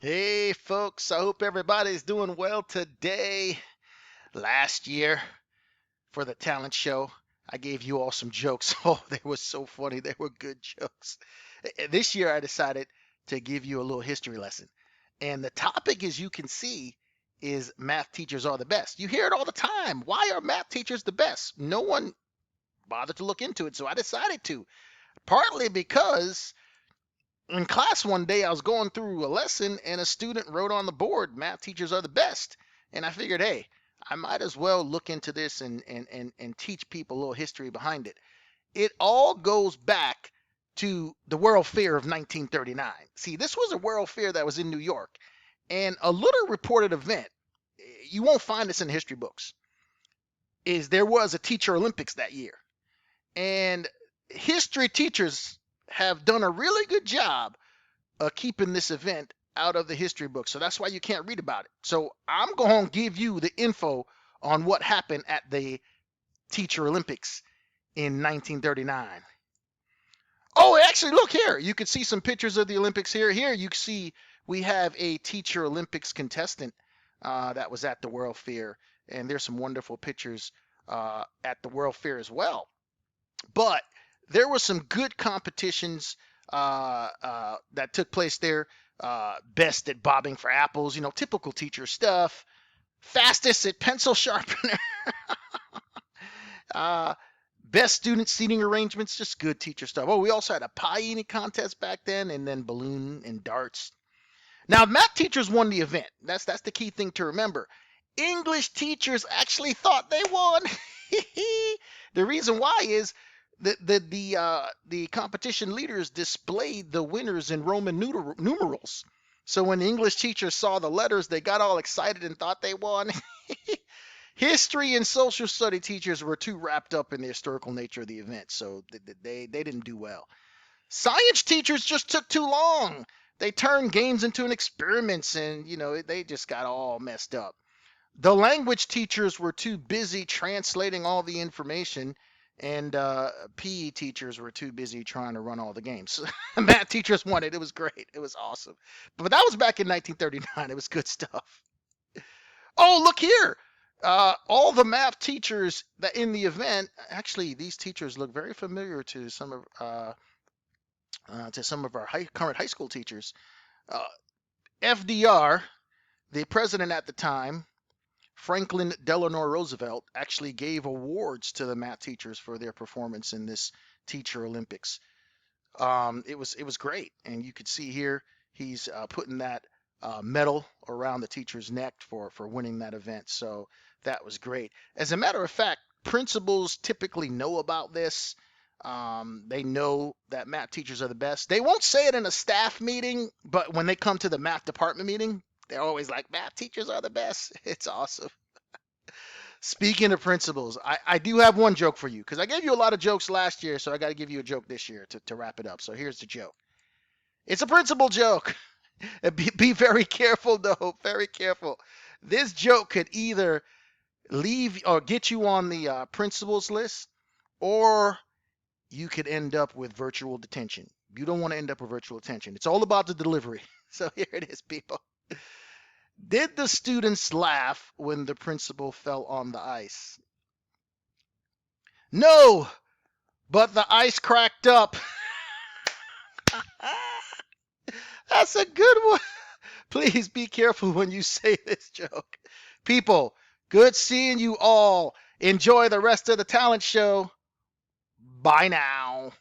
Hey, folks, I hope everybody's doing well today. Last year for the talent show, I gave you all some jokes. Oh, they were so funny. They were good jokes. This year, I decided to give you a little history lesson. And the topic, as you can see, is math teachers are the best. You hear it all the time. Why are math teachers the best? No one bothered to look into it, so I decided to. Partly because in class one day I was going through a lesson and a student wrote on the board, math teachers are the best. And I figured, hey, I might as well look into this and teach people a little history behind it. It all goes back to the World Fair of 1939. See, this was a World Fair that was in New York, and a little reported event, you won't find this in the history books, is there was a Teacher Olympics that year. And history teachers have done a really good job keeping this event out of the history book. So that's why you can't read about it. So I'm going to give you the info on what happened at the Teacher Olympics in 1939. Oh, actually, look here. You can see some pictures of the Olympics here. Here you can see we have a Teacher Olympics contestant that was at the World Fair. And there's some wonderful pictures at the World Fair as well. But there were some good competitions that took place there. Best at bobbing for apples, typical teacher stuff. Fastest at pencil sharpener. uh, Best student seating arrangements, just good teacher stuff. Oh, we also had a pie eating contest back then, and then balloon and darts. Now, math teachers won the event. That's the key thing to remember. English teachers actually thought they won. The reason why is the competition leaders displayed the winners in Roman numerals. So when the English teachers saw the letters, they got all excited and thought they won. History and social study teachers were too wrapped up in the historical nature of the event, so they didn't do well. Science teachers just took too long. They turned games into an experiments, and they just got all messed up. The language teachers were too busy translating all the information, and PE teachers were too busy trying to run all the games. Math teachers won it. It was great. It was awesome. But that was back in 1939. It was good stuff. Oh, look here. All the math teachers that in the event, actually, these teachers look very familiar to some of our current high school teachers. Uh, FDR, the president at the time, Franklin Delano Roosevelt, actually gave awards to the math teachers for their performance in this Teacher Olympics. It was great, and you could see here he's putting that medal around the teacher's neck for winning that event. So that was great. As a matter of fact, principals typically know about this. They know that math teachers are the best. They won't say it in a staff meeting, but when they come to the math department meeting, they're always like, math teachers are the best. It's awesome. Speaking of principals, I do have one joke for you because I gave you a lot of jokes last year, so I got to give you a joke this year to wrap it up. So here's the joke. It's a principal joke. Be very careful, though. Very careful. This joke could either leave or get you on the principals list, or you could end up with virtual detention. You don't want to end up with virtual detention. It's all about the delivery. So here it is, people. Did the students laugh when the principal fell on the ice? No, but the ice cracked up. That's a good one. Please be careful when you say this joke. People, good seeing you all. Enjoy the rest of the talent show. Bye now.